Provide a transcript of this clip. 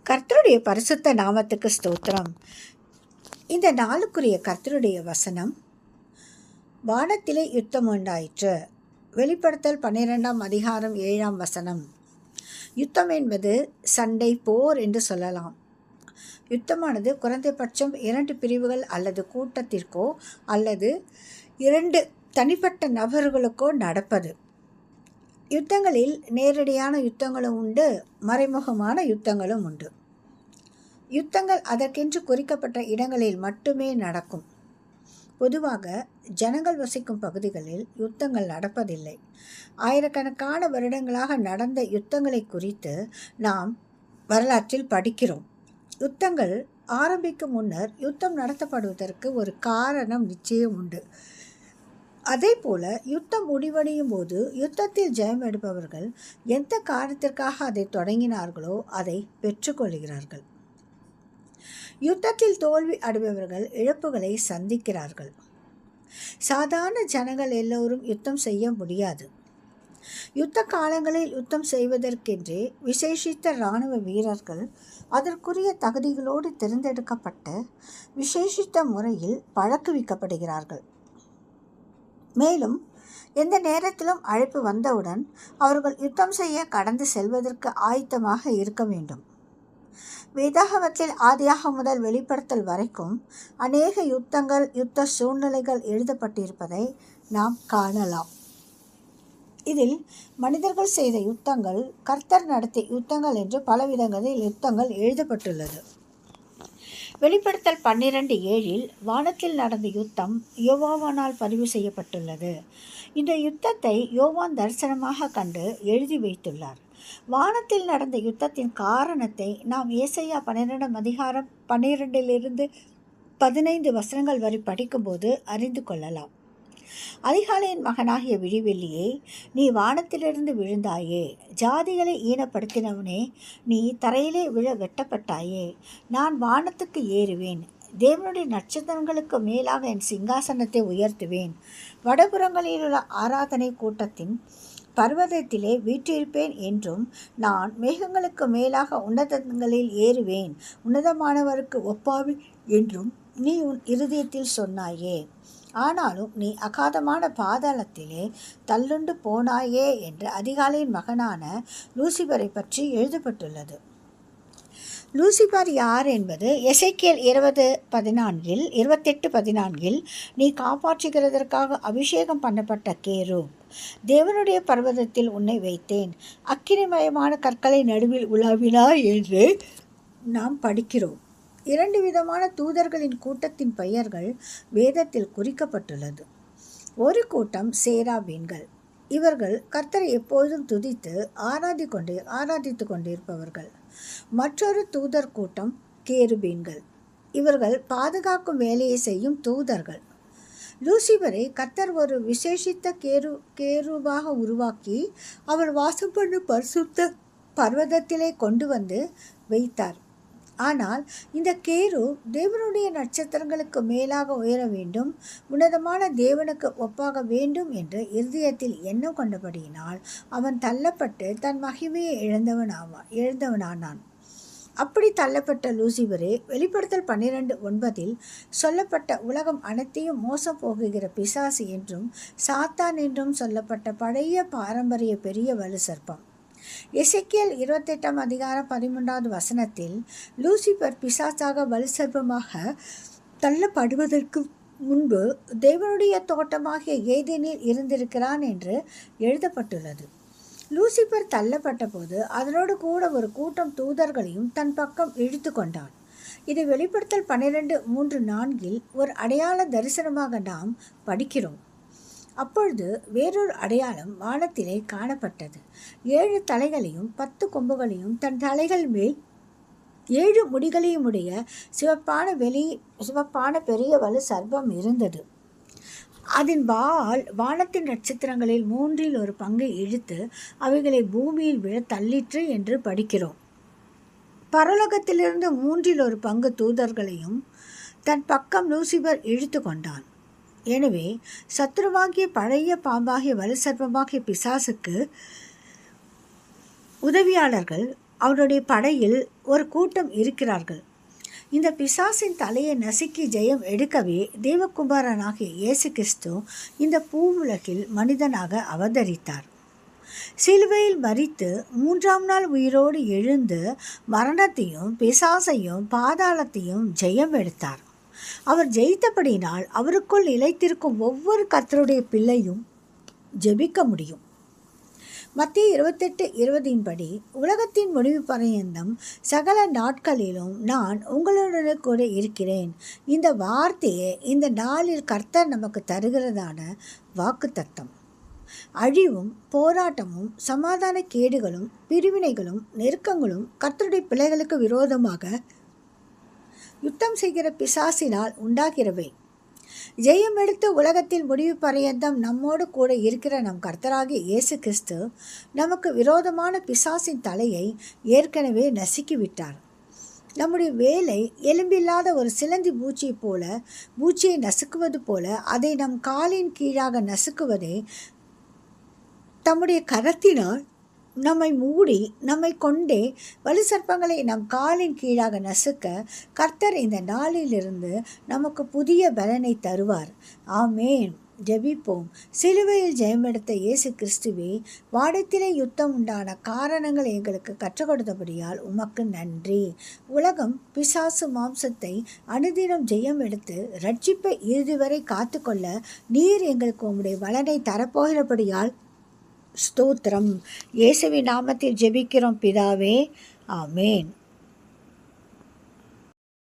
கர்த்தருடைய பரிசுத்த நாமத்துக்கு ஸ்தோத்திரம். இந்த நாளுக்குரிய கர்த்தருடைய வசனம், வானத்திலே யுத்தம் உண்டாயிற்று. வெளிப்படுத்தல் 12ஆம் அதிகாரம் 7ஆம் வசனம். யுத்தம் என்பது சண்டை, போர் என்று சொல்லலாம். யுத்தமானது குறைந்தபட்சம் 2 பிரிவுகள் அல்லது கூட்டத்திற்கோ அல்லது 2 தனிப்பட்ட நபர்களுக்கோ நடப்பது. யுத்தங்களில் நேரடியான யுத்தங்களும் உண்டு, மறைமுகமான யுத்தங்களும் உண்டு. யுத்தங்கள் அதற்கென்று குறிக்கப்பட்ட இடங்களில் மட்டுமே நடக்கும். பொதுவாக ஜனங்கள் வசிக்கும் பகுதிகளில் யுத்தங்கள் நடப்பதில்லை. ஆயிரக்கணக்கான வருடங்களாக நடந்த யுத்தங்களை குறித்து நாம் வரலாற்றில் படிக்கிறோம். யுத்தங்கள் ஆரம்பிக்கும் முன்னர் யுத்தம் நடத்தப்படுவதற்கு ஒரு காரணம் நிச்சயம் உண்டு. அதே போல யுத்தம் முடிவடையும் போது யுத்தத்தில் ஜெயம் எடுப்பவர்கள் எந்த காரணத்திற்காக அதை தொடங்கினார்களோ அதை பெற்றுக்கொள்கிறார்கள். யுத்தத்தில் தோல்வி அடைபவர்கள் இழப்புகளை சந்திக்கிறார்கள். சாதாரண ஜனங்கள் எல்லோரும் யுத்தம் செய்ய முடியாது. யுத்த காலங்களில் யுத்தம் செய்வதற்கென்றே விசேஷித்த இராணுவ வீரர்கள் அதற்குரிய தகுதிகளோடு தேர்ந்தெடுக்கப்பட்டு விசேஷித்த முறையில் பழக்குவிக்கப்படுகிறார்கள். மேலும் எந்த நேரத்திலும் அழைப்பு வந்தவுடன் அவர்கள் யுத்தம் செய்ய கடந்து செல்வதற்கு ஆயத்தமாக இருக்க வேண்டும். வேதாகமத்தில் ஆதியாகமம் முதல் வெளிப்படுத்தல் வரைக்கும் அநேக யுத்தங்கள், யுத்த சூழ்நிலைகள் எழுதப்பட்டிருப்பதை நாம் காணலாம். இதில் மனிதர்கள் செய்த யுத்தங்கள், கர்த்தர் நடத்திய யுத்தங்கள் என்று பலவிதங்களில் யுத்தங்கள் எழுதப்பட்டுள்ளது. வெளிப்படுத்தல் 12:7 வானத்தில் நடந்த யுத்தம் யோவானால் பதிவு செய்யப்பட்டுள்ளது. இந்த யுத்தத்தை யோவான் தரிசனமாக கண்டு எழுதி வைத்துள்ளார். வானத்தில் நடந்த யுத்தத்தின் காரணத்தை நாம் ஏசாயா 12ஆம் அதிகாரம் 12 15 வசனங்கள் வரை படிக்கும்போது அறிந்து கொள்ளலாம். அதிகாலையின் மகனாகிய விழிவெள்ளியே, நீ வானத்திலிருந்து விழுந்தாயே. ஜாதிகளை ஈனப்படுத்தினவனே, நீ தரையிலே விழ வெட்டப்பட்டாயே. நான் வானத்துக்கு ஏறுவேன், தேவனுடைய நட்சத்திரங்களுக்கு மேலாக என் சிங்காசனத்தை உயர்த்துவேன். வடபுறங்களில் உள்ள ஆராதனை கூட்டத்தின் பர்வதத்திலே வீற்றிருப்பேன் என்றும், நான் மேகங்களுக்கு மேலாக உன்னதங்களில் ஏறுவேன், உன்னதமானவருக்கு ஒப்பாவி என்றும் நீ உன் இருதயத்தில் சொன்னாயே. ஆனாலும் நீ அகாதமான பாதாளத்திலே தள்ளுண்டு போனாயே என்று அதிகாலையின் மகனான லூசிபரை பற்றி எழுதப்பட்டுள்ளது. லூசிபர் யார் என்பது எசேக்கியேல் 28:14 நீ காப்பாற்றுகிறதற்காக அபிஷேகம் பண்ணப்பட்ட கேருப், தேவனுடைய பர்வதத்தில் உன்னை வைத்தேன், அக்கினிமயமான கற்களை நடுவில் உலாவினாய் என்று நாம் படிக்கிறோம். 2 விதமான தூதர்களின் கூட்டத்தின் பெயர்கள் வேதத்தில் குறிக்கப்பட்டுள்ளது. ஒரு கூட்டம் சேராபீன்கள். இவர்கள் கர்த்தரை எப்பொழுதும் துதித்து ஆராதித்து கொண்டிருப்பவர்கள். மற்றொரு தூதர் கூட்டம் கேருபீன்கள். இவர்கள் பாதுகாக்கும் வேலையை செய்யும் தூதர்கள். லூசிபரை கர்த்தர் ஒரு விசேஷித்த கேருபாக உருவாக்கி அவர் வாசம் பண்ணும் பரிசுத்த பர்வதத்திலே கொண்டு வந்து வைத்தார். ஆனால் இந்த கேரு தேவனுடைய நட்சத்திரங்களுக்கு மேலாக உயர வேண்டும், உன்னதமான தேவனுக்கு ஒப்பாக வேண்டும் என்று இருதயத்தில் எண்ணம் கொண்டபடியினால் அவன் தள்ளப்பட்டு தன் மகிமையை இழந்தவனானான். அப்படி தள்ளப்பட்ட லூசிபரே வெளிப்படுத்தல் 12:9 சொல்லப்பட்ட உலகம் அனைத்தையும் மோசம் போகுகிற பிசாசு என்றும் சாத்தான் என்றும் சொல்லப்பட்ட பழைய பாரம்பரிய பெரிய வலு சர்ப்பம். எசேக்கியேல் 28ஆம் அதிகாரம் 13வது வசனத்தில் லூசிபர் பிசாசாக வலு சர்ப்பமாக தள்ளப்படுவதற்கு முன்பு தேவனுடைய தோட்டமாகிய ஏதேனில் இருந்திருக்கிறான் என்று எழுதப்பட்டுள்ளது. லூசிபர் தள்ளப்பட்ட போது அதனோடு கூட ஒரு கூட்டம் தூதர்களையும் தன் பக்கம் இழுத்து கொண்டான். இது வெளிப்படுத்தல் 12:3-4 ஒரு அடையாள தரிசனமாக நாம் படிக்கிறோம். அப்பொழுது வேறொரு அடையாளம் வானத்திலே காணப்பட்டது. 7 தலைகளையும் 10 கொம்புகளையும் தன் தலைகள் மேல் 7 முடிகளையும் உடைய சிவப்பான பெரிய வலு சர்ப்பம் இருந்தது. அதன் வால் வானத்தின் நட்சத்திரங்களில் 1/3 இழுத்து அவைகளை பூமியில் விழ தள்ளிற்று என்று படிக்கிறோம். பரலோகத்திலிருந்து 1/3 தூதர்களையும் தன் பக்கம் லூசிபர் இழுத்து கொண்டான். எனவே சத்துருவாகிய பழைய பாம்பாகிய வலு சர்ப்பமாகிய பிசாசுக்கு உதவியாளர்கள் அவருடைய படையில் ஒரு கூட்டம் இருக்கிறார்கள். இந்த பிசாசின் தலையை நசுக்கி ஜெயம் எடுக்கவே தேவகுமாரனாகிய இயேசு கிறிஸ்து இந்த பூவுலகில் மனிதனாக அவதரித்தார். சிலுவையில் மரித்து 3ஆம் நாள் உயிரோடு எழுந்து மரணத்தையும் பிசாசையும் பாதாளத்தையும் ஜெயம் எடுத்தார். அவர் ஜெயித்தபடினால் அவருக்குள் நிலைத்திருக்கும் ஒவ்வொரு கர்த்தருடைய பிள்ளையும் ஜெபிக்க முடியும். மத்திய 28:20 படி, உலகத்தின் முடிவு பரியந்தம் சகல நாட்களிலும் நான் உங்களுடன் கூட இருக்கிறேன். இந்த வார்த்தையே இந்த நாளில் கர்த்தர் நமக்கு தருகிறதான வாக்குத்தத்தம். அழிவும் போராட்டமும் சமாதான கேடுகளும் பிரிவினைகளும் நெருக்கங்களும் கர்த்தருடைய பிள்ளைகளுக்கு விரோதமாக யுத்தம் செய்கிற பிசாசினால் உண்டாகிறவை. ஜெயம் எடுத்து உலகத்தில் முடிவு பரியந்தம் நம்மோடு கூட இருக்கிற நம் கர்த்தராகிய இயேசு கிறிஸ்து நமக்கு விரோதமான பிசாசின் தலையை ஏற்கனவே நசுக்கிவிட்டார். நம்முடைய வேலை எலும்பில்லாத ஒரு சிலந்தி பூச்சியை நசுக்குவது போல அதை நம் காலின் கீழாக நசுக்குவதே தம்முடைய கரத்தினால் நம்மை மூடி நம்மை கொண்டே வலு சர்ப்பங்களை நம் காலின் கீழாக நசுக்க கர்த்தர் இந்த நாளிலிருந்து நமக்கு புதிய பலனை தருவார். ஆமேன். ஜெபிப்போம். சிலுவையில் ஜெயமெடுத்த இயேசு கிறிஸ்துவே, வாடத்திலே யுத்தம் உண்டான காரணங்கள் எங்களுக்கு கற்றுக் கொடுத்தபடியால் உமக்கு நன்றி. உலகம் பிசாசு மாம்சத்தை அனுதினம் ஜெயம் எடுத்து ரட்சிப்பை இறுதி வரை காத்துக்கொள்ள நீர் எங்களுக்கு உம்முடைய பலனை தரப்போகிறபடியால் ஸ்தோத்திரம். இயேசுவின் நாமத்தில் ஜெபிக்கிறோம் பிதாவே. ஆமேன்.